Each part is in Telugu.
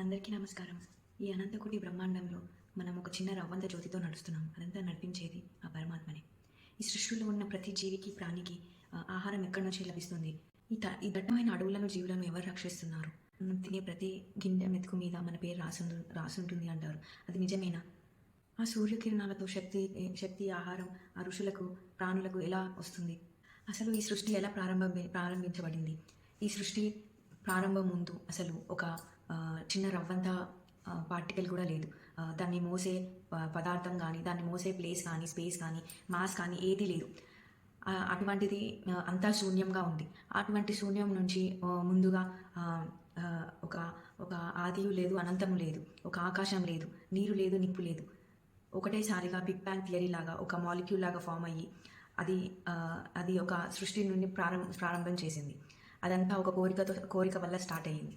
అందరికీ నమస్కారం. ఈ అనంతకోటి బ్రహ్మాండంలో మనం ఒక చిన్న రవ్వంత జ్యోతితో నడుస్తున్నాం. అదంతా నడిపించేది ఆ పరమాత్మనే. ఈ సృష్టిలో ఉన్న ప్రతి జీవికి, ప్రాణికి ఆహారం ఎక్కడి నుంచి లభిస్తుంది? ఈ దట్టమైన అడవులను, జీవులను ఎవరు రక్షిస్తున్నారు? మనం తినే ప్రతి గింజ మెతుకు మీద మన పేరు రాసుంటుంది అంటారు. అది నిజమేనా? ఆ సూర్యకిరణాలతో శక్తి ఆహారం ఆ ఋషులకు, ప్రాణులకు ఎలా వస్తుంది? అసలు ఈ సృష్టి ఎలా ప్రారంభించబడింది? ఈ సృష్టి ప్రారంభం ముందు అసలు ఒక చిన్న రవ్వంత పార్టికల్ కూడా లేదు. దాన్ని మోసే పదార్థం కానీ, దాన్ని మోసే ప్లేస్ కానీ, స్పేస్ కానీ, మాస్ కానీ ఏదీ లేదు. అటువంటిది అంతా శూన్యంగా ఉంది. అటువంటి శూన్యం నుంచి ముందుగా ఒక ఒక ఆదియు లేదు, అనంతము లేదు, ఒక ఆకాశం లేదు, నీరు లేదు, నిప్పు లేదు. ఒకటేసారిగా బిగ్ బ్యాంగ్ థియరీ లాగా ఒక మాలిక్యూల్ లాగా ఫామ్ అయ్యి అది అది ఒక సృష్టి నుండి ప్రారంభం చేసింది. అదంతా ఒక కోరిక వల్ల స్టార్ట్ అయ్యింది.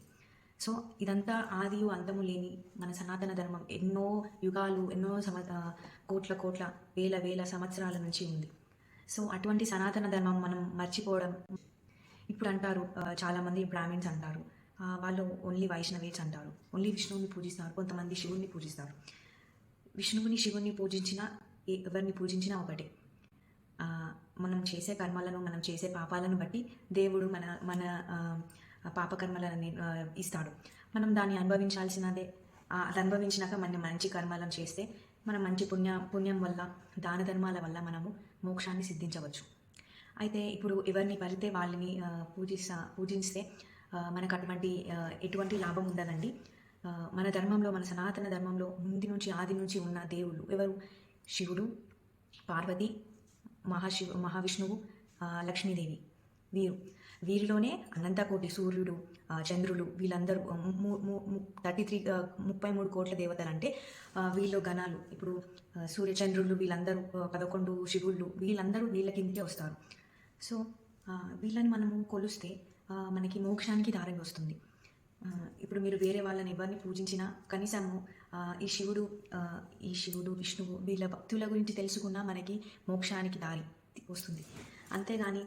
సో ఇదంతా ఆదియు అంతము లేని మన సనాతన ధర్మం ఎన్నో యుగాలు, ఎన్నో కోట్ల కోట్ల వేల వేల సంవత్సరాల నుంచి ఉంది. సో అటువంటి సనాతన ధర్మం మనం మర్చిపోవడం. ఇప్పుడు అంటారు చాలామంది బ్రాహ్మిన్స్ అంటారు, వాళ్ళు ఓన్లీ వైష్ణవేట్స్ అంటారు, ఓన్లీ విష్ణువుని పూజిస్తారు, కొంతమంది శివుణ్ణి పూజిస్తారు. విష్ణువుని, శివుణ్ణి పూజించినా, ఎవరిని పూజించినా ఒకటే. మనం చేసే కర్మలను, మనం చేసే పాపాలను బట్టి దేవుడు మన మన పాపకర్మలను ఇస్తాడు. మనం దాన్ని అనుభవించాల్సినదే. అది అనుభవించినాక మనం మంచి కర్మలను చేస్తే, మనం మంచి పుణ్యం వల్ల, దాన ధర్మాల వల్ల మనము మోక్షాన్ని సిద్ధించవచ్చు. అయితే ఇప్పుడు ఎవరిని పడితే వాళ్ళని పూజిస్తే మనకు ఎటువంటి లాభం ఉండదండి. మన ధర్మంలో, మన సనాతన ధర్మంలో ఆది నుంచి ఉన్న దేవుళ్ళు ఎవరు? శివుడు, పార్వతి, మహావిష్ణువు, లక్ష్మీదేవి. వీరిలోనే అనంతకోటి సూర్యుడు, చంద్రులు, వీళ్ళందరూ 33 కోట్ల దేవతలు. అంటే వీళ్ళు గణాలు. ఇప్పుడు సూర్యచంద్రులు వీళ్ళందరూ 11 శివుళ్ళు, వీళ్ళందరూ వీళ్ళ కిందకే వస్తారు. సో వీళ్ళని మనము కొలిస్తే మనకి మోక్షానికి దారి వస్తుంది. ఇప్పుడు మీరు వేరే వాళ్ళని ఎవరిని పూజించినా కనీసము ఈ శివుడు, విష్ణువు వీళ్ళ భక్తుల గురించి తెలుసుకున్నా మనకి మోక్షానికి దారి వస్తుంది. అంతేగాని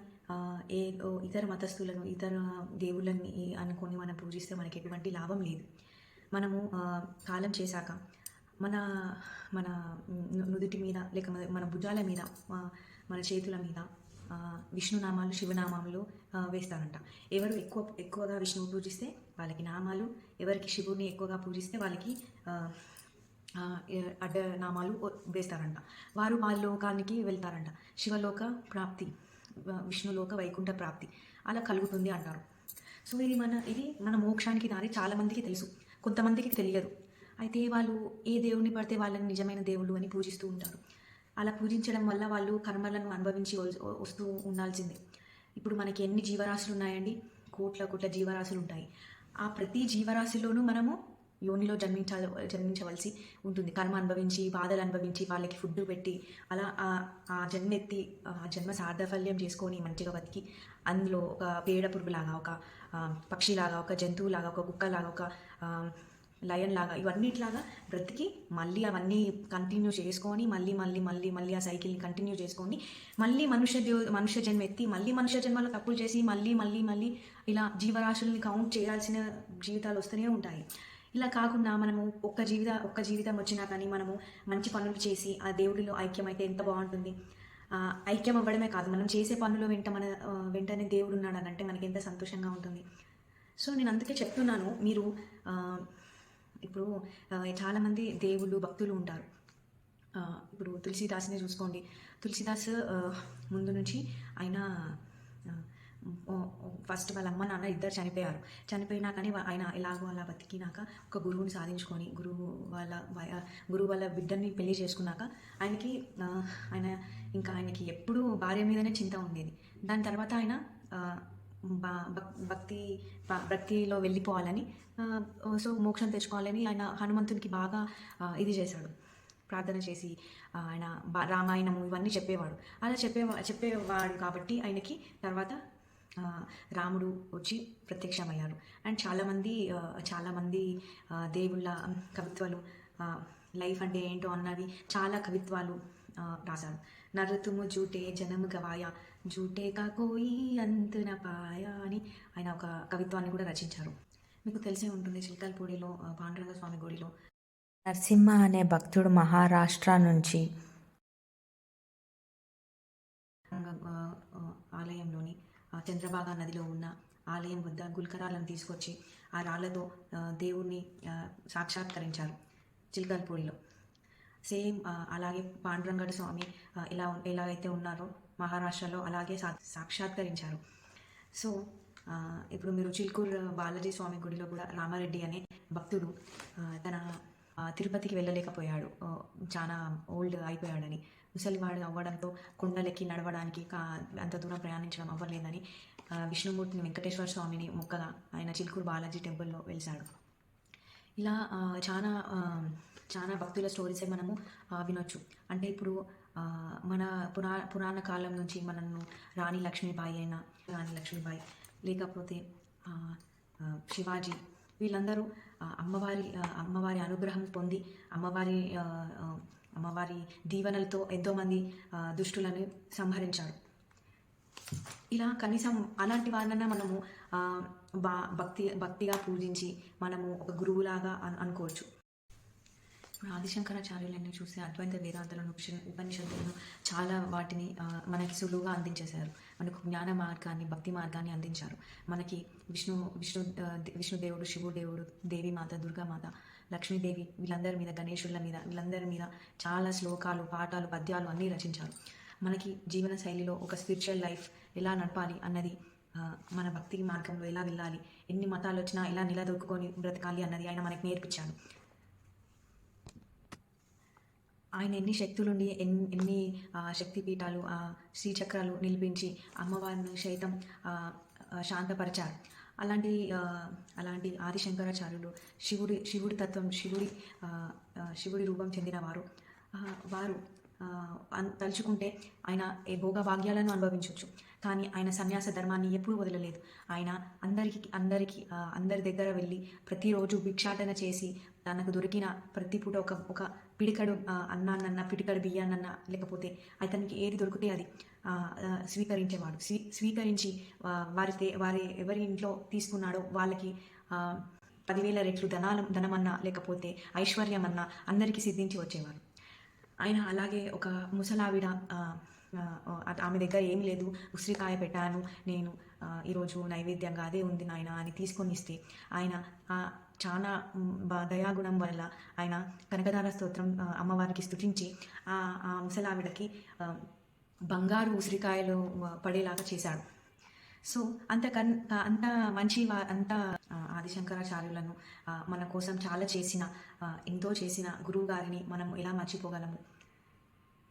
ఇతర మతస్థులను, ఇతర దేవుళ్ళని అనుకొని మనం పూజిస్తే మనకి ఎటువంటి లాభం లేదు. మనము కాలం చేశాక మన మన నుదుటి మీద, లేక మన భుజాల మీద, మన చేతుల మీద విష్ణునామాలు, శివనామాలు వేస్తారంట. ఎవరు ఎక్కువగా విష్ణువు పూజిస్తే వాళ్ళకి నామాలు, ఎవరికి శివుని ఎక్కువగా పూజిస్తే వాళ్ళకి అడ్డ నామాలు వేస్తారంట. వాళ్ళ లోకానికి వెళ్తారంట. శివలోక ప్రాప్తి, విష్ణులోక వైకుంఠ ప్రాప్తి అలా కలుగుతుంది అంటారు. సో ఇది మన మోక్షానికి దారి. చాలామందికి తెలుసు, కొంతమందికి తెలియదు. అయితే వాళ్ళు ఏ దేవుడిని పడితే వాళ్ళని నిజమైన దేవుళ్ళు అని పూజిస్తూ ఉంటారు. అలా పూజించడం వల్ల వాళ్ళు కర్మలను అనుభవించి వస్తూ ఉండాల్సిందే. ఇప్పుడు మనకి ఎన్ని జీవరాశులు ఉన్నాయండి? కోట్ల జీవరాశులు ఉంటాయి. ఆ ప్రతి జీవరాశిలోనూ మనము యోనిలో జన్మించవలసి ఉంటుంది. కర్మ అనుభవించి, బాధలు అనుభవించి, వాళ్ళకి ఫుడ్ పెట్టి, అలా ఆ జన్మెత్తి ఆ జన్మ సార్థఫల్యం చేసుకొని మంచిగా బతికి, అందులో ఒక పేడ పురుగులాగా, ఒక పక్షిలాగా, ఒక జంతువులాగా, ఒక కుక్కలాగా, ఒక లయన్ లాగా, ఇవన్నిట్లాగా బ్రతికి మళ్ళీ అవన్నీ కంటిన్యూ చేసుకొని మళ్ళీ ఆ సైకిల్ని కంటిన్యూ చేసుకొని మళ్ళీ మనుష్య జన్మ ఎత్తి, మళ్ళీ మనుష్య జన్మలో తప్పులు చేసి మళ్ళీ ఇలా జీవరాశుల్ని కౌంట్ చేయాల్సిన జీవితాలు వస్తూనే ఉంటాయి. ఇలా కాకుండా మనము ఒక్క జీవితం వచ్చినా కానీ మనము మంచి పనులు చేసి ఆ దేవుడిలో ఐక్యమైతే ఎంత బాగుంటుంది. ఐక్యం అవ్వడమే కాదు, మనం చేసే పనులు వెంటనే దేవుడు ఉన్నాడు అని అంటే మనకి ఎంత సంతోషంగా ఉంటుంది. సో నేను అందుకే చెప్తున్నాను, మీరు ఇప్పుడు చాలామంది దేవుళ్ళు, భక్తులు ఉంటారు. ఇప్పుడు తులసీదాస్ని చూసుకోండి. తులసీదాస్ ముందు నుంచి ఆయన ఫస్ట్ వాళ్ళ అమ్మ నాన్న ఇద్దరు చనిపోయినా కానీ ఆయన ఎలాగో అలా బతికినాక ఒక గురువుని సాధించుకొని గురువు వాళ్ళ బిడ్డని పెళ్లి చేసుకున్నాక ఆయనకి ఎప్పుడూ భార్య మీదనే చింత ఉండేది. దాని తర్వాత ఆయన భక్తిలో వెళ్ళిపోవాలని, సో మోక్షం తెచ్చుకోవాలని ఆయన హనుమంతునికి బాగా ఇది చేశాడు. ప్రార్థన చేసి ఆయన రామాయణము ఇవన్నీ చెప్పేవాడు. అలా చెప్పేవాడు కాబట్టి ఆయనకి తర్వాత రాముడు వచ్చి ప్రత్యక్షమయ్యారు. అండ్ చాలామంది దేవుళ్ళ కవిత్వాలు, లైఫ్ అంటే ఏంటో అన్నవి చాలా కవిత్వాలు రాశారు. నరతుము జూటే జనము గవాయ, జూటే కా కోయి అంతున పాయ అని ఆయన ఒక కవిత్వాన్ని కూడా రచించారు. మీకు తెలిసే ఉంటుంది చిలకలపూడిలో పాండురంగ స్వామి గుడిలో నరసింహ అనే భక్తుడు మహారాష్ట్ర నుంచి ఆలయంలోని చంద్రభాగా నదిలో ఉన్న ఆలయం వద్ద గుల్కరాలను తీసుకొచ్చి ఆ రాళ్లతో దేవుణ్ణి సాక్షాత్కరించారు చిలకలపూడిలో. సేమ్ అలాగే పాండురంగడు స్వామి ఎలాగైతే ఉన్నారో మహారాష్ట్రలో అలాగే సాక్షాత్కరించారు. సో ఇప్పుడు మీరు చిలుకూరు బాలాజీ స్వామి గుడిలో కూడా రామారెడ్డి అనే భక్తుడు తన తిరుపతికి వెళ్ళలేకపోయాడు, చాలా ఓల్డ్ అయిపోయాడని, ముసలివాడు అవ్వడంతో కొండలెక్కి నడవడానికి అంత దూరం ప్రయాణించడం అవ్వలేదని విష్ణుమూర్తిని వెంకటేశ్వర స్వామిని మొక్కగా ఆయన చిలుకూరు బాలాజీ టెంపుల్లో వెలిశాడు. ఇలా చాలా చాలా భక్తుల స్టోరీసే మనము వినొచ్చు. అంటే ఇప్పుడు మన పురాణ కాలం నుంచి మనను రాణి లక్ష్మీబాయి లేకపోతే శివాజీ వీళ్ళందరూ అమ్మవారి అనుగ్రహం పొంది అమ్మవారి దీవెనలతో ఎంతోమంది దుష్టులను సంహరించారు. ఇలా కనీసం అలాంటి వారినన్నా మనము భక్తిగా పూజించి మనము ఒక గురువులాగా అనుకోవచ్చు. ఇప్పుడు ఆదిశంకరాచార్యులన్నీ చూస్తే అద్వైత వేదాంతాలను ఉపనిషత్తులను చాలా వాటిని మనకి సులువుగా అందించేశారు. మనకు జ్ఞాన మార్గాన్ని భక్తి మార్గాన్ని అందించారు. మనకి విష్ణుదేవుడు, శివుదేవుడు, దేవీమాత, దుర్గామాత, లక్ష్మీదేవి వీళ్ళందరి మీద, గణేశుల మీద వీళ్ళందరి మీద చాలా శ్లోకాలు, పాఠాలు, పద్యాలు అన్నీ రచించారు. మనకి జీవన శైలిలో ఒక స్పిరిచువల్ లైఫ్ ఎలా నడపాలి అన్నది, మన భక్తి మార్గంలో ఎలా వెళ్ళాలి, ఎన్ని మతాలు వచ్చినా ఎలా నిలదొక్కుని బ్రతకాలి అన్నది ఆయన మనకి నేర్పించాడు. ఆయన ఎన్ని శక్తులుండి ఎన్ని శక్తిపీఠాలు, శ్రీచక్రాలు నిలిపించి అమ్మవారిని సైతం శాంతపరిచారు. అలాంటి ఆదిశంకరాచార్యులు శివుడి తత్వం, శివుడి రూపం చెందిన వారు తలుచుకుంటే ఆయన భోగభాగ్యాలను అనుభవించవచ్చు. కానీ ఆయన సన్యాస ధర్మాన్ని ఎప్పుడూ వదలలేదు. ఆయన అందరి దగ్గర వెళ్ళి ప్రతిరోజు భిక్షాటన చేసి తనకు దొరికిన ప్రతి పూట ఒక పిడికడు అన్నాన్నన్నా, పిడికడు బియ్యాన్నన్నా, లేకపోతే అతనికి ఏది దొరికితే అది స్వీకరించేవాడు. స్వీకరించి వారి ఎవరి ఇంట్లో తీసుకున్నాడో వాళ్ళకి 10,000 రెట్లు ధనమన్నా లేకపోతే ఐశ్వర్యమన్నా అందరికీ సిద్ధించి వచ్చేవారు. ఆయన అలాగే ఒక ముసలావిడ, ఆమె దగ్గర ఏమీ లేదు, ఉసిరికాయ పెట్టాను నేను ఈరోజు నైవేద్యంగా, అదే ఉంది నాయన అని తీసుకొని ఇస్తే ఆయన చాలా దయాగుణం వల్ల ఆయన కనకదార స్తోత్రం అమ్మవారికి స్తుతించి ఆ ముసలావిడకి బంగారు ఉసిరికాయలు పడేలాగా చేశాడు. సో అంత మంచి ఆదిశంకరాచార్యులను మన కోసం చాలా ఎంతో చేసిన గురువు గారిని మనం ఎలా మర్చిపోగలము?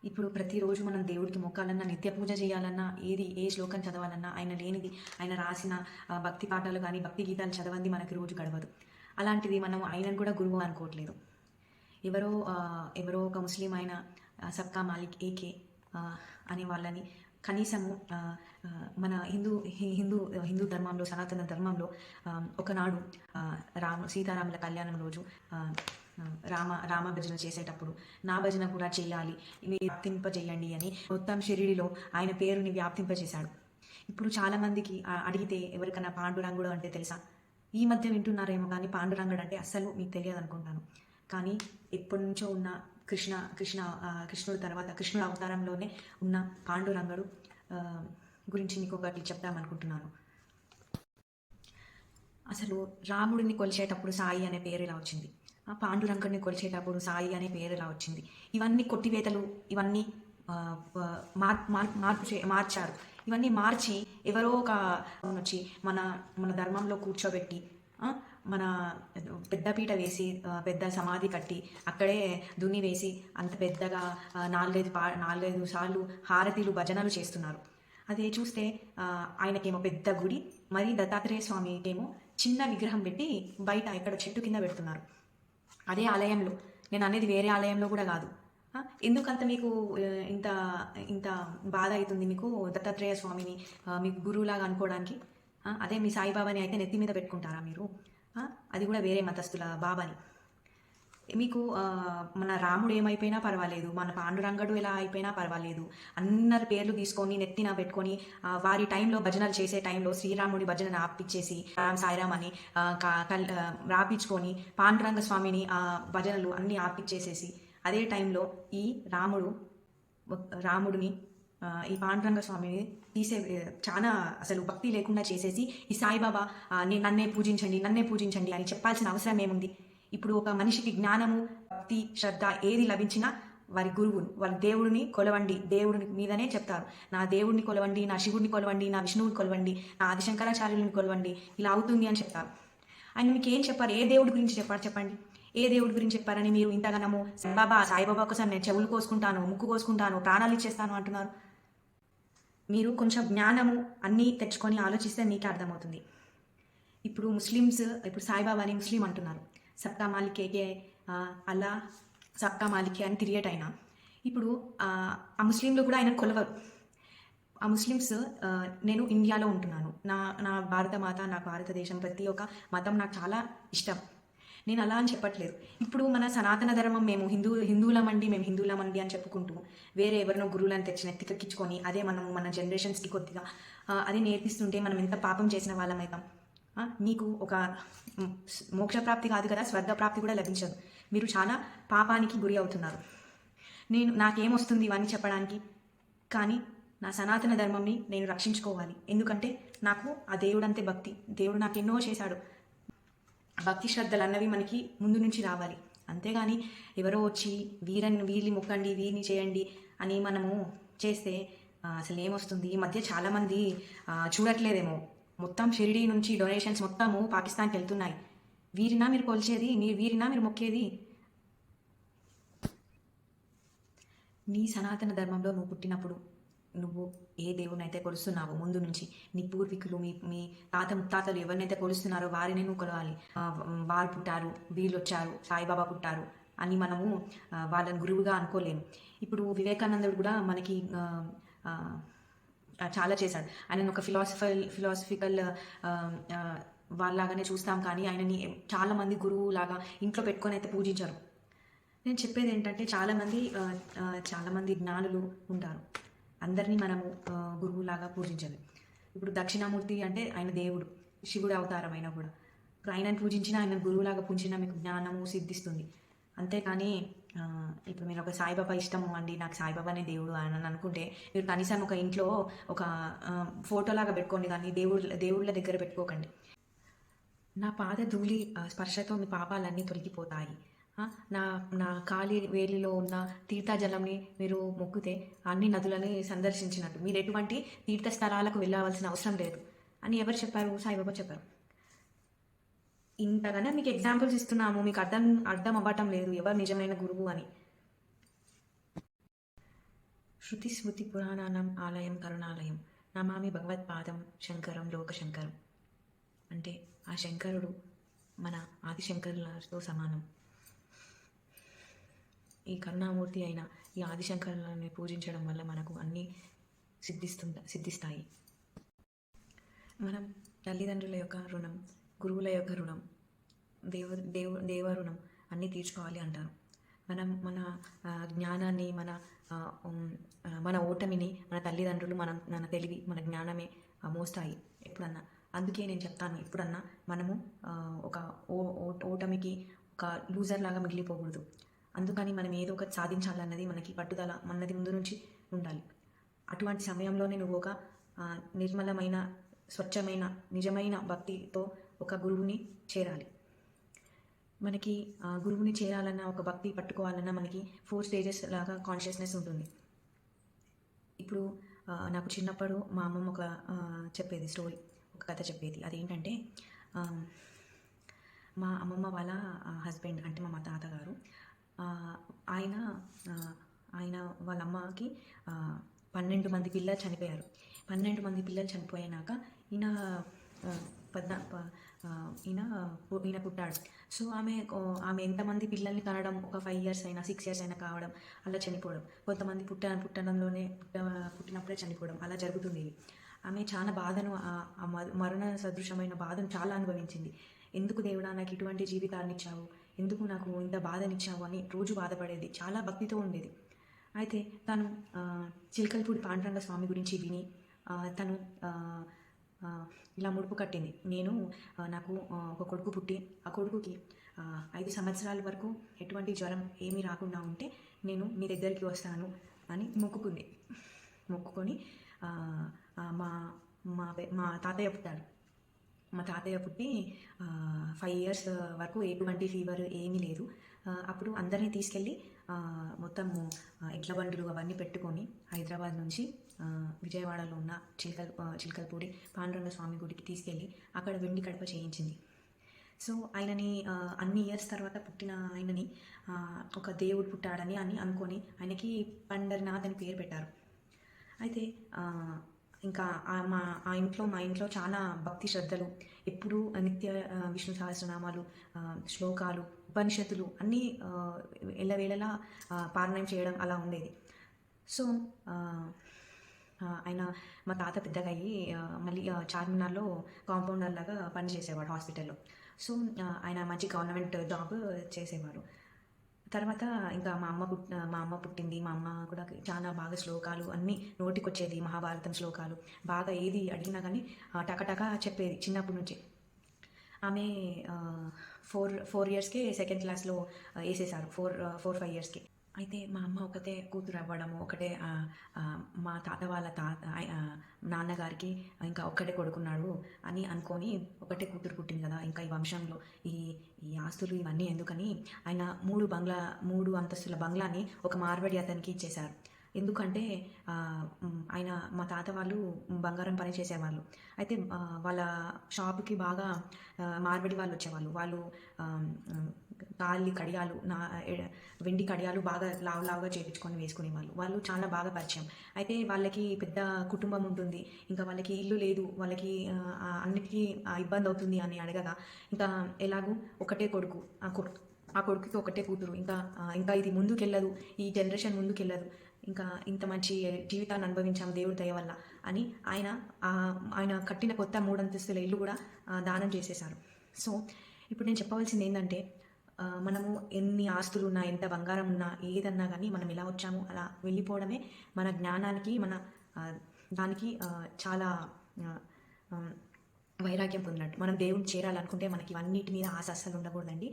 ఇప్పుడు ప్రతిరోజు మనం దేవుడికి మొక్కాలన్నా, నిత్య పూజ చేయాలన్నా, ఏ శ్లోకం చదవాలన్నా ఆయన లేనిది, ఆయన రాసిన భక్తి పాఠాలు కానీ భక్తి గీతాలు చదవంది మనకి రోజు గడవదు. అలాంటిది మనం ఆయనను కూడా గురువు అనుకోవట్లేదు. ఎవరో ఒక ముస్లిం అయిన సబ్కా మాలిక్ ఏకే అనే వాళ్ళని కనీసము మన హిందూ ధర్మంలో, సనాతన ధర్మంలో ఒకనాడు సీతారాముల కళ్యాణం రోజు రామ భజన చేసేటప్పుడు నా భజన కూడా చేయాలి, వ్యాప్తింపజేయండి అని మొత్తం షిరిడిలో ఆయన పేరుని వ్యాప్తింపజేశాడు. ఇప్పుడు చాలామందికి అడిగితే ఎవరికైనా పాండురంగుడు అంటే తెలుసా? ఈ మధ్య వింటున్నారేమో కానీ పాండురంగుడు అంటే అస్సలు మీకు తెలియదు అనుకుంటాను. కానీ ఎప్పటి నుంచో ఉన్న కృష్ణుడు తర్వాత కృష్ణుడు అవతారంలోనే ఉన్న పాండురంగుడు గురించి మీకు ఒకటి చెప్దామనుకుంటున్నాను. అసలు రాముడిని కొలిచేటప్పుడు సాయి అనే పేరు ఇలా వచ్చింది, పాండురంగుడిని కొలిచేటప్పుడు సాయి అనే పేరు ఇలా వచ్చింది. ఇవన్నీ కొట్టివేతలు, ఇవన్నీ మార్చారు. ఇవన్నీ మార్చి ఎవరో ఒక వచ్చి మన ధర్మంలో కూర్చోబెట్టి మన పెద్దపీట వేసి పెద్ద సమాధి కట్టి అక్కడే దున్ని వేసి అంత పెద్దగా 4-5 సార్లు హారతిలు భజనలు చేస్తున్నారు. అదే చూస్తే ఆయనకేమో పెద్ద గుడి, మరి దత్తాత్రేయ స్వామికేమో చిన్న విగ్రహం పెట్టి బయట ఎక్కడ చెట్టు కింద పెడుతున్నారు. అదే ఆలయంలో, నేను అనేది వేరే ఆలయంలో కూడా కాదు. ఎందుకంత మీకు ఇంత బాధ అవుతుంది మీకు దత్తాత్రేయ స్వామిని మీకు గురువులాగా అనుకోవడానికి? అదే మీ సాయిబాబాని అయితే నెత్తి మీద పెట్టుకుంటారా మీరు? అది కూడా వేరే మతస్థుల బాబాని. మీకు మన రాముడు ఏమైపోయినా పర్వాలేదు, మన పాండురంగడు ఎలా అయిపోయినా పర్వాలేదు. అందరి పేర్లు తీసుకొని నెత్తిన పెట్టుకొని వారి టైంలో భజనలు చేసే టైంలో శ్రీరాముడి భజనను ఆపిచ్చేసి రామ్ సాయిరామ్ అని రాపించుకొని పాండురంగ స్వామిని భజనలు అన్నీ ఆపిచ్చేసేసి అదే టైంలో ఈ రాముడిని ఈ పాండురంగ స్వామిని చాలా అసలు భక్తి లేకుండా చేసేసి ఈ సాయిబాబా నన్నే పూజించండి అని చెప్పాల్సిన అవసరం ఏముంది? ఇప్పుడు ఒక మనిషికి జ్ఞానము, భక్తి, శ్రద్ధ ఏది లభించినా వారి గురువుని, వారి దేవుడిని కొలవండి, దేవుడిని మీదనే చెప్తారు. నా దేవుడిని కొలవండి, నా శివుడిని కొలవండి, నా విష్ణువుని కొలవండి, నా ఆదిశంకరాచార్యుని కొలవండి, ఇలా అవుతుంది అని చెప్తారు. ఆయన మీకు ఏం చెప్పారు? ఏ దేవుడి గురించి చెప్పారు చెప్పండి? ఏ దేవుడి గురించి చెప్పారని మీరు ఇంతగానము సాయిబాబా కోసం నేను చెవులు కోసుకుంటాను, ముక్కు కోసుకుంటాను, ప్రాణాలు ఇచ్చేస్తాను అంటున్నారు? మీరు కొంచెం జ్ఞానము అన్నీ తెచ్చుకొని ఆలోచిస్తే మీకే అర్థమవుతుంది. ఇప్పుడు ముస్లిమ్స్ ఇప్పుడు సాయిబాబాని ముస్లిం అంటున్నారు. సబ్కా మాలికే అల్లా సబ్కా మాలికే అని తిరిగేట ఆయన. ఇప్పుడు ఆ ముస్లింలు కూడా ఆయన కొలవరు. ఆ ముస్లిమ్స్ నేను ఇండియాలో ఉంటున్నాను, నా భారత మాత, నా భారతదేశం, ప్రతి ఒక్క మతం నాకు చాలా ఇష్టం. నేను అలా అని చెప్పట్లేదు. ఇప్పుడు మన సనాతన ధర్మం మేము హిందువులమండి అని చెప్పుకుంటూ వేరే ఎవరినో గురువులను తెచ్చిన ఎత్తికెక్కించుకొని అదే మన జనరేషన్స్కి కొద్దిగా అది నేర్పిస్తుంటే మనం ఎంత పాపం చేసిన వాళ్ళమవుతాం. మీకు ఒక మోక్షప్రాప్తి కాదు కదా, స్వర్గప్రాప్తి కూడా లభించదు. మీరు చాలా పాపానికి గురి అవుతున్నారు. నాకేమొస్తుంది ఇవన్నీ చెప్పడానికి? కానీ నా సనాతన ధర్మంని నేను రక్షించుకోవాలి. ఎందుకంటే నాకు ఆ దేవుడంతే భక్తి. దేవుడు నాకు ఎన్నో చేశాడు. భక్తి శ్రద్ధలు అన్నవి మనకి ముందు నుంచి రావాలి. అంతేగాని ఎవరో వచ్చి వీరిని మొక్కండి, వీరిని చేయండి అని మనము చేస్తే అసలు ఏమొస్తుంది? ఈ మధ్య చాలామంది చూడట్లేదేమో, మొత్తం షిరిడీ నుంచి డొనేషన్స్ మొత్తము పాకిస్తాన్కి వెళ్తున్నాయి. వీరినా మీరు కొలిచేది? వీరినా మీరు మొక్కేది? నీ సనాతన ధర్మంలో నువ్వు పుట్టినప్పుడు నువ్వు ఏ దేవుడినైతే కొలుస్తున్నావో ముందు నుంచి, నీ పూర్వీకులు మీ తాత ముత్తాతలు ఎవరినైతే కొలుస్తున్నారో వారిని నువ్వు కొలవాలి. వారు పుట్టారు, వీళ్ళు వచ్చారు, సాయిబాబా పుట్టారు అని మనము వాళ్ళని గురువుగా అనుకోలేము. ఇప్పుడు వివేకానందుడు కూడా మనకి చాలా చేశాడు. ఆయనను ఒక ఫిలాసఫికల్ వాళ్ళలాగానే చూస్తాం, కానీ ఆయనని చాలామంది గురువు లాగా ఇంట్లో పెట్టుకొని అయితే పూజించరు. నేను చెప్పేది ఏంటంటే చాలామంది జ్ఞానులు ఉంటారు, అందరినీ మనము గురువులాగా పూజించాలి. ఇప్పుడు దక్షిణామూర్తి అంటే ఆయన దేవుడు, శివుడు అవతారం అయినా కూడా ఇప్పుడు ఆయనను పూజించినా, ఆయన గురువులాగా పూజించినా మీకు జ్ఞానము సిద్ధిస్తుంది. అంతేకాని ఇప్పుడు మీరు ఒక సాయిబాబా ఇష్టము అండి, నాకు సాయిబాబానే దేవుడు అని అనుకుంటే మీరు కనీసం ఒక ఇంట్లో ఒక ఫోటోలాగా పెట్టుకోండి, కానీ దేవుళ్ళ దగ్గర పెట్టుకోకండి. నా పాద ధూళి స్పర్శతో మీ పాపాలన్నీ తొలగిపోతాయి. నా కాలి వేలిలో ఉన్న తీర్థజలంని మీరు మొక్కితే అన్ని నదులని సందర్శించినట్టు. మీరు ఎటువంటి తీర్థస్థలాలకు వెళ్ళవలసిన అవసరం లేదు అని ఎవరు చెప్పారు? సాయిబాబా చెప్పారు. ఇంతగానే మీకు ఎగ్జాంపుల్స్ ఇస్తున్నాము, మీకు అర్థం అవ్వటం లేదు ఎవరు నిజమైన గురువు అని. శృతి స్మృతి పురాణానం ఆలయం కరుణాలయం నమామి భగవత్పాదం శంకరం లోకశంకరం. అంటే ఆ శంకరుడు మన ఆదిశంకరులతో సమానం. ఈ కరుణామూర్తి అయిన ఈ ఆదిశంకరులని పూజించడం వల్ల మనకు అన్నీ సిద్ధిస్తాయి. మనం తల్లిదండ్రుల యొక్క రుణం, గురువుల యొక్క రుణం, దేవ రుణం అన్నీ తీర్చుకోవాలి అంటారు. మనం మన జ్ఞానాన్ని, మన ఓటమిని మన తల్లిదండ్రులు, మన తెలివి, మన జ్ఞానమే మోస్తాయి ఎప్పుడన్నా. అందుకే నేను చెప్తాను, ఎప్పుడన్నా మనము ఒక ఓటమికి ఒక లూజర్ లాగా మిగిలిపోకూడదు. అందుకని మనం ఏదో ఒకటి సాధించాలన్నది మనకి పట్టుదల మనది ముందు నుంచి ఉండాలి. అటువంటి సమయంలోనే నువ్వు ఒక నిర్మలమైన, స్వచ్ఛమైన, నిజమైన భక్తితో ఒక గురువుని చేరాలి. మనకి గురువుని చేరాలన్నా, ఒక భక్తి పట్టుకోవాలన్నా మనకి 4 స్టేజెస్ లాగా కాన్షియస్నెస్ ఉంటుంది. ఇప్పుడు నాకు చిన్నప్పుడు మా అమ్మమ్మ ఒక చెప్పేది స్టోరీ, ఒక కథ చెప్పేది. అదేంటంటే మా అమ్మమ్మ వాళ్ళ హస్బెండ్ అంటే మా తాతగారు, ఆయన వాళ్ళ అమ్మకి 12 మంది పిల్లలు చనిపోయారు. 12 మంది పిల్లలు చనిపోయినాక ఈయన పుట్టాడు. సో ఆమె ఎంతమంది పిల్లల్ని కనడం, ఒక 5 years అయినా 6 years అయినా కావడం, అలా చనిపోవడం. కొంతమంది పుట్టినప్పుడే చనిపోవడం, అలా జరుగుతుంది. ఆమె చాలా బాధను, మరణ సదృశమైన బాధను చాలా అనుభవించింది. ఎందుకు దేవుడా నాకు ఇటువంటి జీవితాన్ని ఇచ్చావు, ఎందుకు నాకు ఇంత బాధనిచ్చావు అని రోజు బాధపడేది, చాలా భక్తితో ఉండేది. అయితే తను చిలకలపూడి పాండురంగ స్వామి గురించి విని తను ఆ, ఇలా ముడుపు కట్టింది. నాకు ఒక కొడుకు పుట్టి, ఆ కొడుకుకి 5 సంవత్సరాల వరకు ఎటువంటి జ్వరం ఏమీ రాకుండా ఉంటే నేను మీ దగ్గరికి వస్తాను అని మొక్కుకొని ఆ, ఆ, మా మా తాతయ్య పుట్టాడు. మా తాతయ్య పుట్టి 5 ఇయర్స్ వరకు ఎటువంటి ఫీవర్ ఏమీ లేదు. అప్పుడు అందరినీ తీసుకెళ్ళి మొత్తము ఎడ్ల బండ్లు అవన్నీ పెట్టుకొని హైదరాబాద్ నుంచి విజయవాడలో ఉన్న చిలకలపూడి పాండురంగ స్వామి గుడికి తీసుకెళ్ళి అక్కడ వెండి కడప చేయించింది. సో ఆయనని అన్ని ఇయర్స్ తర్వాత పుట్టిన ఆయనని ఒక దేవుడు పుట్టాడని అనుకొని ఆయనకి పండరినాథ్ అని పేరు పెట్టారు. అయితే ఇంకా మా ఇంట్లో చాలా భక్తి శ్రద్ధలు, ఎప్పుడూ నిత్య విష్ణు సహస్రనామాలు, శ్లోకాలు, ఉపనిషత్తులు అన్నీ ఎల్లవేళలా పారాయణం చేయడం అలా ఉండేది. సో ఆయన మా తాత పెద్దగా అయ్యి మళ్ళీ చార్మినార్లో కాంపౌండర్ లాగా పనిచేసేవాడు హాస్పిటల్లో. సో ఆయన మంచి గవర్నమెంట్ జాబ్ చేసేవాడు. తర్వాత ఇంకా మా అమ్మ పుట్టింది. మా అమ్మ కూడా చాలా బాగా శ్లోకాలు అన్నీ నోటికొచ్చేది, మహాభారతం శ్లోకాలు బాగా ఏది అడిగినా కానీ టకటక చెప్పేది చిన్నప్పటి నుంచి. ఆమె 4 ఇయర్స్కే సెకండ్ క్లాస్లో వేసేసారు, 4-5 ఇయర్స్కి. అయితే మా అమ్మ ఒకటే కూతురు అవ్వడము, ఒకటే మా తాత వాళ్ళ నాన్నగారికి ఇంకా ఒక్కటే కొడుకున్నాడు అని అనుకొని ఒకటే కూతురు పుట్టింది కదా, ఇంకా ఈ వంశంలో ఈ ఆస్తులు ఇవన్నీ ఎందుకని ఆయన 3 అంతస్తుల బంగ్లాని ఒక మార్వాడి అతనికి ఇచ్చేశారు. ఎందుకంటే ఆయన మా తాత వాళ్ళు బంగారం పని చేసేవాళ్ళు. అయితే వాళ్ళ షాపుకి బాగా మార్వాడి వాళ్ళు వచ్చేవాళ్ళు. వాళ్ళు తాళి కడియాలు, వెండి కడియాలు బాగా లావుగా చేయించుకొని వేసుకునేవాళ్ళు. వాళ్ళు చాలా బాగా పరిచయం. అయితే వాళ్ళకి పెద్ద కుటుంబం ఉంటుంది, ఇంకా వాళ్ళకి ఇల్లు లేదు, వాళ్ళకి అన్నిటికీ ఇబ్బంది అవుతుంది అని అడగగా ఇంకా ఎలాగూ ఒకటే కొడుకు, ఆ కొడుకుకి ఒకటే కూతురు, ఇంకా ఇది ముందుకెళ్ళదు, ఈ జనరేషన్ ముందుకెళ్ళదు, ఇంకా ఇంత మంచి జీవితాన్ని అనుభవించాము దేవుడి దయ వల్ల అని ఆయన కట్టిన కొత్త 3 అంతస్తుల ఇల్లు కూడా దానం చేసేశారు. సో ఇప్పుడు నేను చెప్పవలసింది ఏంటంటే, మనము ఎన్ని ఆస్తులు ఉన్నా, ఎంత బంగారం ఉన్నా, ఏదన్నా కానీ మనం ఎలా వచ్చామో అలా వెళ్ళిపోవడమే మన జ్ఞానానికి, మన దానికి చాలా వైరాగ్యం పొందినట్టు. మనం దేవుడిని చేరాలనుకుంటే మనకి ఇవన్నిటి మీద ఆశ అస్సలు ఉండకూడదండి.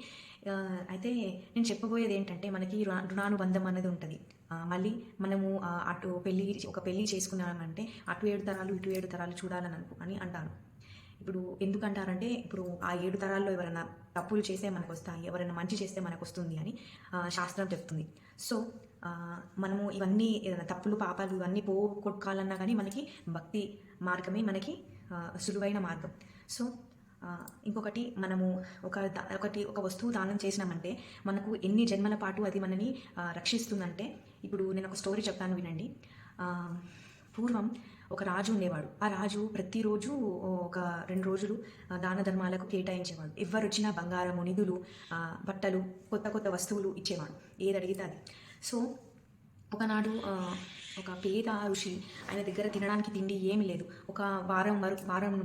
అయితే నేను చెప్పబోయేది ఏంటంటే, మనకి రుణానుబంధం అనేది ఉంటుంది. మళ్ళీ మనము ఒక పెళ్ళి చేసుకున్నామంటే అటు 7 తరాలు ఇటు 7 తరాలు చూడాలని అంటారు. ఇప్పుడు ఎందుకంటారంటే, ఇప్పుడు ఆ 7 తరాల్లో ఎవరైనా తప్పులు చేస్తే మనకు వస్తాయి, ఎవరైనా మంచి చేస్తే మనకు వస్తుంది అని శాస్త్రం చెప్తుంది. సో మనము ఇవన్నీ తప్పులు పాపాలు ఇవన్నీ పోగొట్టుకోవాలన్నా కానీ మనకి భక్తి మార్గమే మనకి సులువైన మార్గం. సో ఇంకొకటి, మనము ఒక వస్తువు దానం చేసినామంటే మనకు ఎన్ని జన్మల పాటు అది మనని రక్షిస్తుందంటే, ఇప్పుడు నేను ఒక స్టోరీ చెప్తాను వినండి. పూర్వం ఒక రాజు ఉండేవాడు. ఆ రాజు ప్రతిరోజు ఒక 2 రోజులు దాన ధర్మాలకు కేటాయించేవాడు. ఎవరు వచ్చినా బంగారము, నిధులు, బట్టలు, కొత్త వస్తువులు ఇచ్చేవాడు, ఏది అడిగితే అది. సో ఒకనాడు ఒక పేద ఋషి, ఆయన దగ్గర తినడానికి తిండి ఏమీ లేదు. ఒక వారం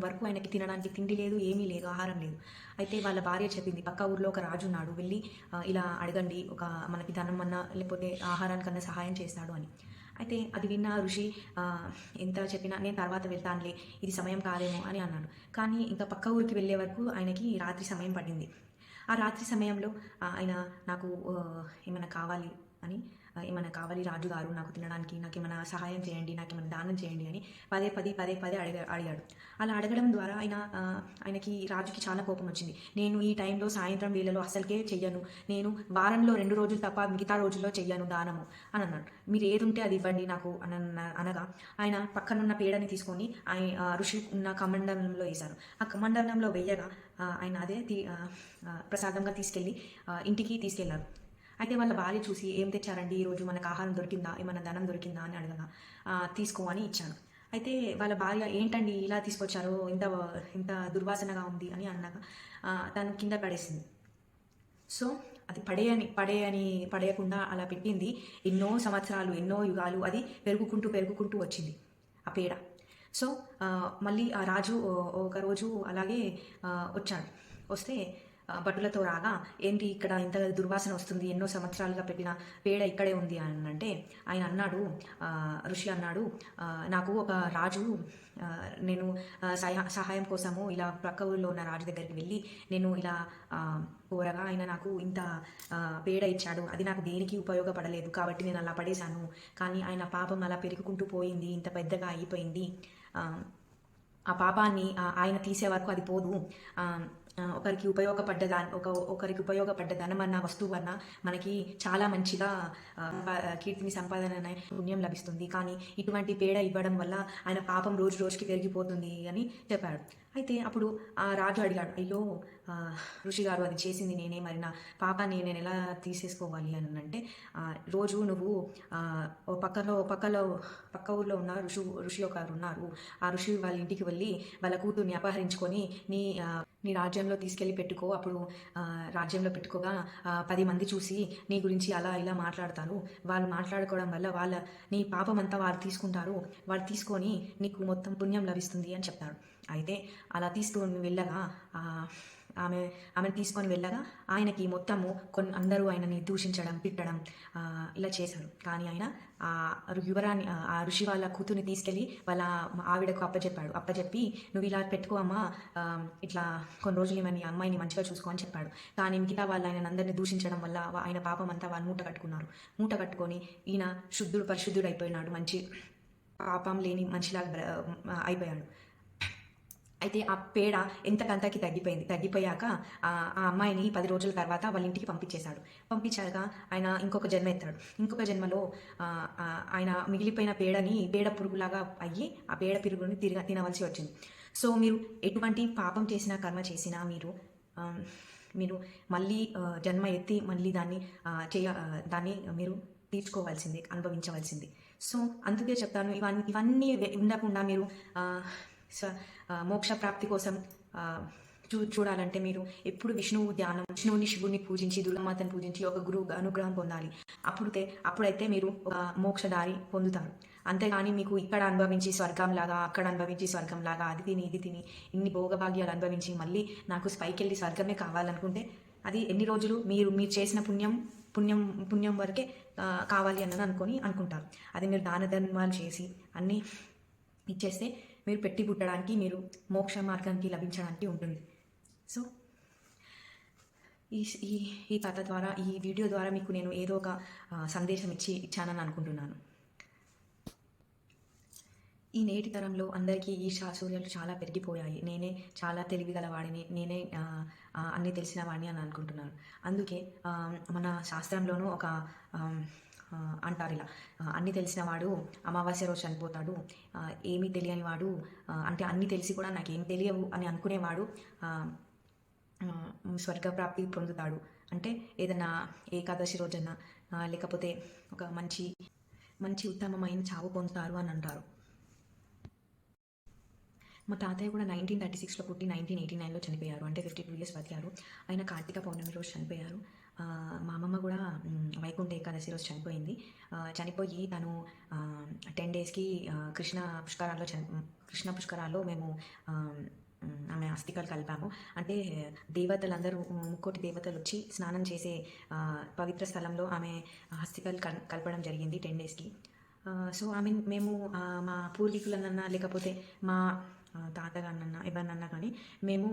వరకు ఆయనకి తినడానికి తిండి లేదు, ఏమీ లేదు, ఆహారం లేదు. అయితే వాళ్ళ భార్య చెప్పింది, పక్క ఊర్లో ఒక రాజు ఉన్నాడు, వెళ్ళి ఇలా అడగండి, మనకి ధనం అన్నా లేకపోతే ఆహారానికన్నా సహాయం చేస్తాడు అని. అయితే అది విన్న ఋషి ఎంత చెప్పినా నేను తర్వాత వెళ్తానులే, ఇది సమయం కాదేమో అని అన్నాడు. కానీ ఇంకా పక్క ఊరికి వెళ్ళే వరకు ఆయనకి రాత్రి సమయం పడింది. ఆ రాత్రి సమయంలో ఆయన నాకు ఏమైనా కావాలి రాజుగారు, నాకు తినడానికి, నాకు ఏమైనా సహాయం చేయండి, నాకు ఏమైనా దానం చేయండి అని పదే అడిగాడు. అలా అడగడం ద్వారా ఆయనకి రాజుకి చాలా కోపం వచ్చింది. నేను ఈ టైంలో సాయంత్రం వేళలో అసలుకే చెయ్యను, నేను వారంలో 2 రోజులు తప్ప మిగతా రోజుల్లో చెయ్యను దానము అని అన్నాడు. మీరు ఏది ఉంటే అది ఇవ్వండి నాకు అనగా ఆయన పక్కనున్న పేడని తీసుకొని ఋషి ఉన్న కమండలంలో వేశారు. ఆ కమండలంలో వేయగా ఆయన అదే ప్రసాదంగా తీసుకెళ్ళి ఇంటికి తీసుకెళ్లారు. అయితే వాళ్ళ భార్య చూసి, ఏం తెచ్చారండి ఈరోజు, మనకు ఆహారం దొరికిందా, ఏమైనా ధనం దొరికిందా అని అడగగా తీసుకో అని ఇచ్చాను. అయితే వాళ్ళ భార్య, ఏంటండి ఇలా తీసుకొచ్చారు, ఇంత దుర్వాసనగా ఉంది అని అన్నాక తను కింద పడేసింది. సో అది పడేయకుండా అలా పెట్టింది. ఎన్నో సంవత్సరాలు, ఎన్నో యుగాలు అది పెరుగుకుంటూ వచ్చింది ఆ పేడ. సో మళ్ళీ ఆ రాజు ఒక రోజు అలాగే వచ్చాడు. వస్తే భటులతో రాగా ఏంటి ఇక్కడ ఇంత దుర్వాసన వస్తుంది, ఎన్నో సంవత్సరాలుగా పెట్టిన పేడ ఇక్కడే ఉంది అని అంటే ఆయన అన్నాడు, ఋషి అన్నాడు, నాకు ఒక రాజు నేను సహాయం కోసము ఇలా ప్రక్క ఊళ్ళో ఉన్న రాజు దగ్గరికి వెళ్ళి నేను ఇలా కోరగా ఆయన నాకు ఇంత పేడ ఇచ్చాడు, అది నాకు దేనికి ఉపయోగపడలేదు కాబట్టి నేను అలా పడేశాను, కానీ ఆయన పాపం అలా పెరుగుకుంటూ పోయింది, ఇంత పెద్దగా అయిపోయింది, ఆ పాపాన్ని ఆయన తీసే వరకు అది పోదు, ఒకరికి ఉపయోగపడ్డ ధనమన్నా వస్తువన్నా మనకి చాలా మంచిగా కీర్తిని సంపాదన పుణ్యం లభిస్తుంది, కానీ ఇటువంటి పేడ ఇవ్వడం వల్ల ఆయన పాపం రోజు రోజుకి పెరిగిపోతుంది అని చెప్పాడు. అయితే అప్పుడు ఆ రాజు అడిగాడు, అయ్యో ఋషి గారు అది చేసింది నేనే, మరి నా పాపాన్ని నేను ఎలా తీసేసుకోవాలి అని అంటే, రోజు నువ్వు పక్క ఊర్లో ఉన్న ఋషి ఒకరు ఉన్నారు, ఆ ఋషి వాళ్ళ ఇంటికి వెళ్ళి వాళ్ళ కూతుర్ని అపహరించుకొని నీ రాజ్యంలో తీసుకెళ్ళి పెట్టుకో, అప్పుడు రాజ్యంలో పెట్టుకోగా 10 మంది చూసి నీ గురించి అలా ఇలా మాట్లాడతారు, వాళ్ళు మాట్లాడుకోవడం వల్ల నీ పాపం అంతా వారు తీసుకుంటారు, వాళ్ళు తీసుకొని నీకు మొత్తం పుణ్యం లభిస్తుంది అని చెప్తాడు. అయితే అలా తీసుకొని వెళ్ళగా ఆమెను తీసుకొని వెళ్ళగా ఆయనకి మొత్తము అందరూ ఆయనని దూషించడం, తిట్టడం ఇలా చేశారు. కానీ ఆయన ఆ ఋషి వాళ్ళ కూతుర్ని తీసుకెళ్ళి వాళ్ళ ఆవిడకు అప్పచెప్పి నువ్వు ఇలా పెట్టుకో అమ్మా, ఇట్లా కొన్ని రోజులు ఏమని అమ్మాయిని మంచిగా చూసుకో అని చెప్పాడు. కానీ మిగతా వాళ్ళు ఆయన అందరినీ దూషించడం వల్ల ఆయన పాపం అంతా వాళ్ళు మూట కట్టుకొని ఈయన పరిశుద్ధుడు అయిపోయినాడు, మంచి పాపం లేని మనిషిలాగా అయిపోయాడు. అయితే ఆ పేడ ఎంతకంతకి తగ్గిపోయాక ఆ అమ్మాయిని 10 రోజుల తర్వాత వాళ్ళ ఇంటికి పంపించాక ఆయన ఇంకొక జన్మ ఎత్తాడు. ఇంకొక జన్మలో ఆయన మిగిలిపోయిన పేడ పురుగులాగా అయ్యి ఆ పేడ పురుగుని తినవలసి వచ్చింది. సో మీరు ఎటువంటి పాపం చేసినా, కర్మ చేసినా మీరు మళ్ళీ జన్మ ఎత్తి మళ్ళీ దాన్ని మీరు తీర్చుకోవాల్సిందే, అనుభవించవలసిందే. సో అందుకే చెప్తాను, ఇవన్నీ ఉండకుండా మీరు మోక్ష ప్రాప్తి కోసం చూడాలంటే మీరు ఎప్పుడు విష్ణువుని శివుని పూజించి, దుర్గామాతను పూజించి ఒక గురువు అనుగ్రహం పొందాలి. అప్పుడైతే మీరు ఒక మోక్షదారి పొందుతారు. అంతేగాని మీకు ఇక్కడ అనుభవించి స్వర్గంలాగా, అక్కడ అనుభవించి స్వర్గంలాగా, అది తిని ఇది తిని ఇన్ని భోగభాగ్యాలు అనుభవించి మళ్ళీ నాకు పైకి వెళ్ళి స్వర్గమే కావాలనుకుంటే అది ఎన్ని రోజులు మీరు చేసిన పుణ్యం వరకే కావాలి అనుకుంటారు. అది మీరు దాన ధర్మాలు చేసి అన్నీ ఇచ్చేస్తే మీరు పెట్టి పుట్టడానికి, మీరు మోక్ష మార్గానికి లభించడానికి ఉంటుంది. సో ఈ కథ ద్వారా, ఈ వీడియో ద్వారా మీకు నేను ఏదో ఒక సందేశం ఇచ్చానని అనుకుంటున్నాను. ఈ నేటి తరంలో అందరికీ ఈర్ష్యాసూర్యాలు చాలా పెరిగిపోయాయి. నేనే చాలా తెలివిగలవాడిని, నేనే అన్నీ తెలిసిన వాడిని అని అనుకుంటున్నాను. అందుకే మన శాస్త్రంలోనూ ఒక అంటారు ఇలా, అన్నీ తెలిసిన వాడు అమావాస్య రోజు చనిపోతాడు, ఏమీ తెలియని వాడు అంటే అన్నీ తెలిసి కూడా నాకేం తెలియవు అని అనుకునేవాడు స్వర్గప్రాప్తి పొందుతాడు. అంటే ఏదైనా ఏకాదశి రోజున లేకపోతే ఒక మంచి ఉత్తమమైన చావు పొందుతారు అని అంటారు. మా తాతయ్య కూడా 1936లో పుట్టి 1989లో చనిపోయారు. అంటే 52 years బతికారు. ఆయన కార్తీక పౌర్ణమి రోజు చనిపోయారు. మా అమ్మమ్మ కూడా వైకుంఠ ఏకాదశి రోజు చనిపోయింది. చనిపోయి తను 10 daysకి కృష్ణ పుష్కరాల్లో మేము ఆమె అస్థికలు కలిపాము. అంటే దేవతలందరూ, ముక్కోటి దేవతలు వచ్చి స్నానం చేసే పవిత్ర స్థలంలో ఆమె అస్థికలు కలపడం జరిగింది 10 daysకి. సో మేము మా పూర్వీకులనన్నా లేకపోతే మా తాతగారినన్నా ఎవరినన్నా కానీ మేము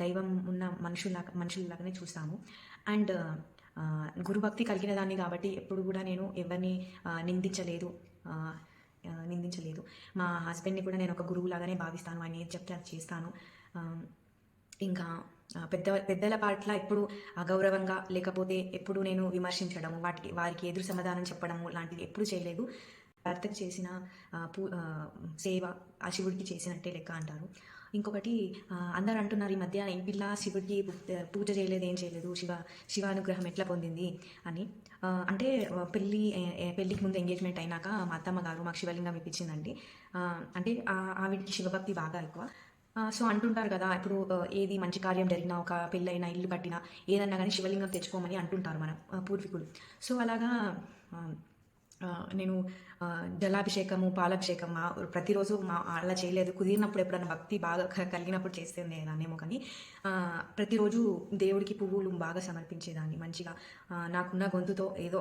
దైవం ఉన్న మనుషుల్లాగానే చూస్తాము. అండ్ గురుభక్తి కలిగిన దాన్ని కాబట్టి ఎప్పుడు కూడా నేను ఎవరిని నిందించలేదు. మా హస్బెండ్ని కూడా నేను ఒక గురువులాగానే భావిస్తాను. ఆయన ఏది చెప్తే అది చేస్తాను. ఇంకా పెద్దల పట్ల ఎప్పుడు అగౌరవంగా లేకపోతే ఎప్పుడు నేను విమర్శించడము, వారికి ఎదురు సమాధానం చెప్పడము లాంటివి ఎప్పుడు చేయలేదు. భర్తకు చేసిన సేవ ఆ శివుడికి చేసినట్టే లెక్క అంటారు. ఇంకొకటి అందరు అంటున్నారు ఈ మధ్య, ఈ పిల్ల శివుడికి పూజ చేయలేదు, ఏం చేయలేదు, శివానుగ్రహం ఎట్లా పొందింది అని. అంటే పెళ్ళికి ముందు ఎంగేజ్మెంట్ అయినాక మా అత్తమ్మ గారు మాకు శివలింగం ఇప్పించిందండి. అంటే ఆవిడికి శివభక్తి బాగా ఎక్కువ. సో అంటుంటారు కదా, ఇప్పుడు ఏది మంచి కార్యం జరిగినా, ఒక పెళ్ళైనా, ఇల్లు కట్టినా, ఏదన్నా కానీ శివలింగం తెచ్చుకోమని అంటుంటారు మన పూర్వీకులు. సో అలాగా నేను జలాభిషేకము, పాలాభిషేకం ప్రతిరోజు అలా చేయలేదు. కుదిరినప్పుడు ఎప్పుడైనా భక్తి బాగా కలిగినప్పుడు చేస్తుండేదాన్నేమో కానీ ప్రతిరోజు దేవుడికి పువ్వులు బాగా సమర్పించేదాన్ని మంచిగా. నాకున్న గొంతుతో ఏదో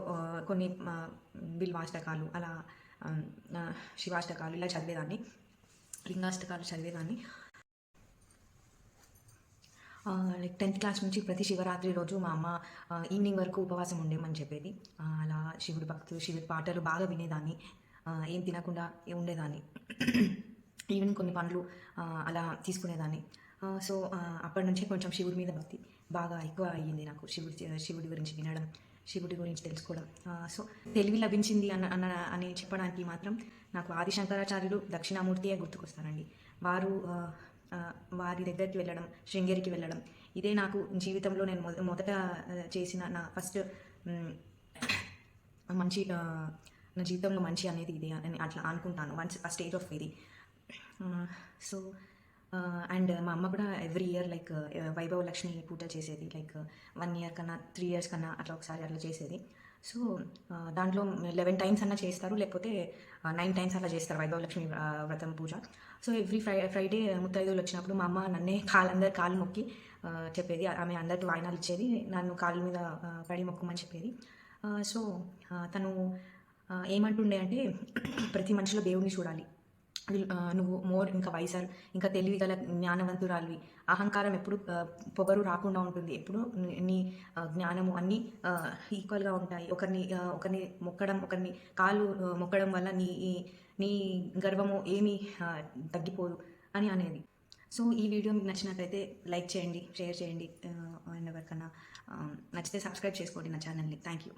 కొన్ని బిల్వాష్టకాలు అలా శివాష్టకాలు ఇలా చదివేదాన్ని, లింగాష్టకాలు చదివేదాన్ని. లైక్ 10th క్లాస్ నుంచి ప్రతి శివరాత్రి రోజు మా అమ్మ ఈవినింగ్ వరకు ఉపవాసం ఉండేమని చెప్పేది. అలా శివుడి పాటలు బాగా వినేదాన్ని. ఏం తినకుండా ఉండేదాన్ని. ఈవినింగ్ కొన్ని పండ్లు అలా తీసుకునేదాన్ని. సో అప్పటి నుంచే కొంచెం శివుడి మీద భక్తి బాగా ఎక్కువ అయ్యింది నాకు. శివుడి గురించి వినడం, శివుడి గురించి తెలుసుకోవడం. సో తెలివి లభించింది అని చెప్పడానికి మాత్రం నాకు ఆది శంకరాచార్యులు, దక్షిణామూర్తియే గుర్తుకొస్తారండి. వారి దగ్గరికి వెళ్ళడం, శృంగేరికి వెళ్ళడం, ఇదే నాకు జీవితంలో నేను మొదట చేసిన నా ఫస్ట్ మంచి, నా జీవితంలో మంచి అనేది ఇదే అని అట్లా అనుకుంటాను. ఆ స్టేజ్ ఆఫ్ ఇది. సో అండ్ మా అమ్మ కూడా ఎవ్రీ ఇయర్ లైక్ వైభవ లక్ష్మి పూజ చేసేది. లైక్ 1 year కన్నా 3 years కన్నా అట్లా ఒకసారి అట్లా చేసేది. సో దాంట్లో 11 times అన్నా చేస్తారు, లేకపోతే 9 times అలా చేస్తారు వైభవ లక్ష్మి వ్రతం పూజ. సో ఎవ్రీ ఫ్రైడే ముత్తైదువులు వచ్చినప్పుడు మా అమ్మ నన్నే అందరి కాళ్ళు మొక్కి చెప్పేది. ఆమె అందరికి వాయినాలు ఇచ్చేది, నన్ను కాళ్ళ మీద పడి మొక్కమని చెప్పేది. సో తను ఏమంటుండే అంటే ప్రతి మనిషిలో దేవుడిని చూడాలి, నువ్వు ఇంకా వైసర్, ఇంకా తెలివి గల జ్ఞానవంతురాలివి, అహంకారం ఎప్పుడు పొగరు రాకుండా ఉంటుంది, ఎప్పుడు నీ జ్ఞానము అన్నీ ఈక్వల్గా ఉంటాయి. ఒకరిని మొక్కడం, ఒకరిని కాళ్ళు మొక్కడం వల్ల నీ గర్వము ఏమీ తగ్గిపోదు అని అనేది. సో ఈ వీడియో మీకు నచ్చినట్లయితే లైక్ చేయండి, షేర్ చేయండి, అండ్ ఎవరికన్నా నచ్చితే సబ్స్క్రైబ్ చేసుకోండి నా ఛానల్ని. Thank you.